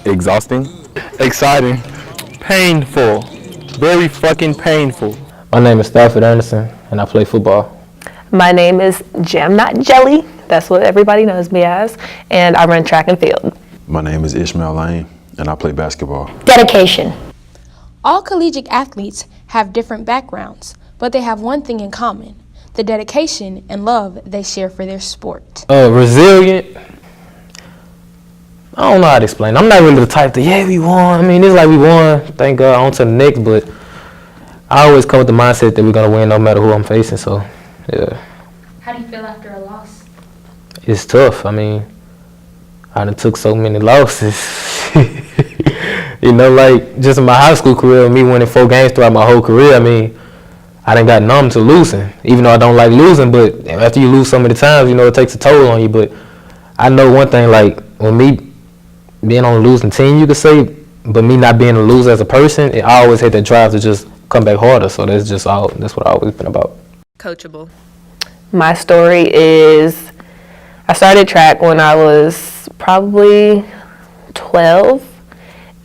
Exhausting. Exciting. Painful. Very fucking painful. My name is Stafford Anderson, and I play football. My name is Jam Not Jelly. That's what everybody knows me as. And I run track and field. My name is Ishmael Lane, and I play basketball. Dedication. All collegiate athletes have different backgrounds, but they have one thing in common: the dedication and love they share for their sport. Resilient. I don't know how to explain. I'm not really the type to, we won. I mean, it's like we won, thank God, on to the next, but I always come with the mindset that we're going to win no matter who I'm facing, so, yeah. How do you feel after a loss? It's tough. I mean, I done took so many losses. You know, like, just in my high school career, me winning 4 games throughout my whole career, I mean, I done got numb to losing, even though I don't like losing, but after you lose so many times, you know, it takes a toll on you, but I know one thing, like, when me being on a losing team, you could say, but me not being a loser as a person, I always had that drive to just come back harder. So that's what I've always been about. Coachable. My story is, I started track when I was probably 12,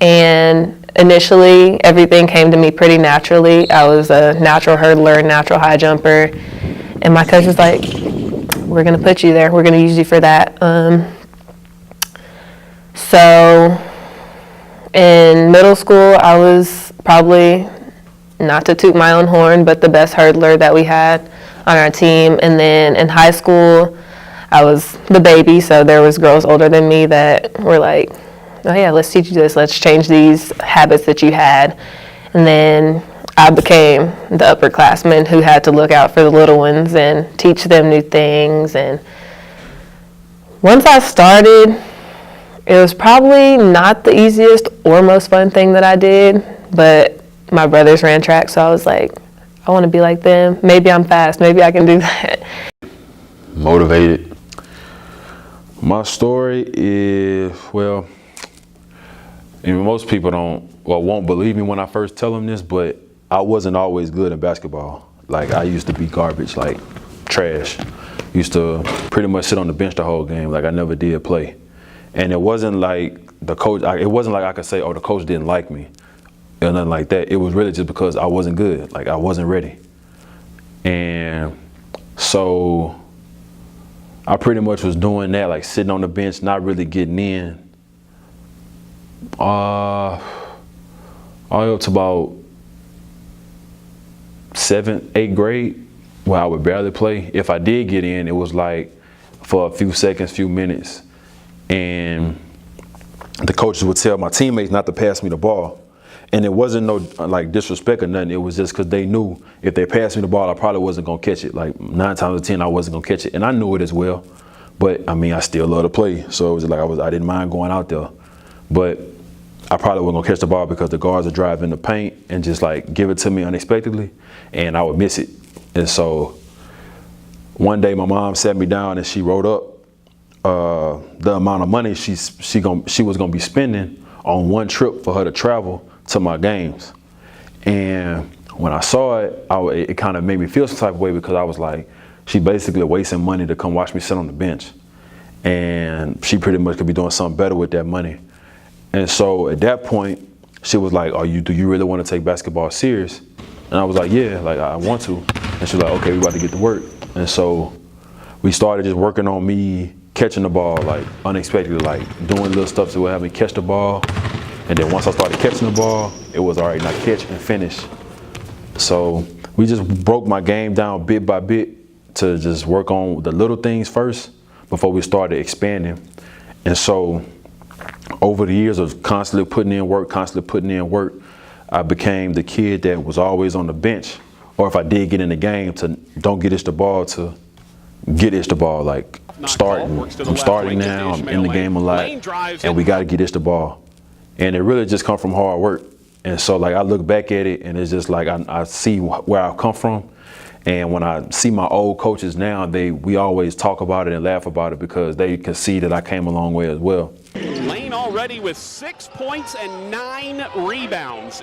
and initially everything came to me pretty naturally. I was a natural hurdler, natural high jumper, and my coach was like, we're gonna put you there, we're gonna use you for that. So in middle school, I was probably, not to toot my own horn, but the best hurdler that we had on our team. And then in high school, I was the baby, so there was girls older than me that were like, oh yeah, let's teach you this, let's change these habits that you had. And then I became the upperclassman who had to look out for the little ones and teach them new things. And once I started, it was probably not the easiest or most fun thing that I did, but my brothers ran track, so I was like, I want to be like them. Maybe I'm fast. Maybe I can do that. Motivated. My story is, well, and most people won't believe me when I first tell them this, but I wasn't always good in basketball. Like, I used to be garbage, like trash. Used to pretty much sit on the bench the whole game. Like, I never did play. And it wasn't like the coach, it wasn't like I could say, oh, the coach didn't like me or nothing like that. It was really just because I wasn't good, like I wasn't ready. And so I pretty much was doing that, like sitting on the bench, not really getting in. All up to about 7th, 8th grade, where I would barely play. If I did get in, it was like for a few seconds, few minutes. And the coaches would tell my teammates not to pass me the ball. And it wasn't no like disrespect or nothing. It was just because they knew if they passed me the ball, I probably wasn't going to catch it. Like 9 times out of 10, I wasn't going to catch it. And I knew it as well. But I mean, I still love to play. So it was like I didn't mind going out there. But I probably wasn't going to catch the ball because the guards would drive in the paint and just like give it to me unexpectedly. And I would miss it. And so one day my mom sat me down and she wrote up the amount of money she was gonna be spending on one trip for her to travel to my games. And when I saw it, it kind of made me feel some type of way because I was like, she basically wasting money to come watch me sit on the bench. And she pretty much could be doing something better with that money. And so at that point, she was like, do you really want to take basketball serious? And I was like, yeah, like I want to. And she was like, okay, we about to get to work. And so we started just working on me catching the ball, like unexpectedly, like doing little stuff to have me catch the ball. And then once I started catching the ball, it was all right, now catch and finish. So we just broke my game down bit by bit to just work on the little things first before we started expanding. And so over the years of constantly putting in work, I became the kid that was always on the bench. Or if I did get in the game, to don't get itch the ball, to get itch the ball, like I'm starting now, I'm in the game a lot, and we got to get itch the ball. And it really just come from hard work. And so like I look back at it and it's just like I see where I've come from. And when I see my old coaches now, we always talk about it and laugh about it because they can see that I came a long way as well. Lane already with 6 points and 9 rebounds.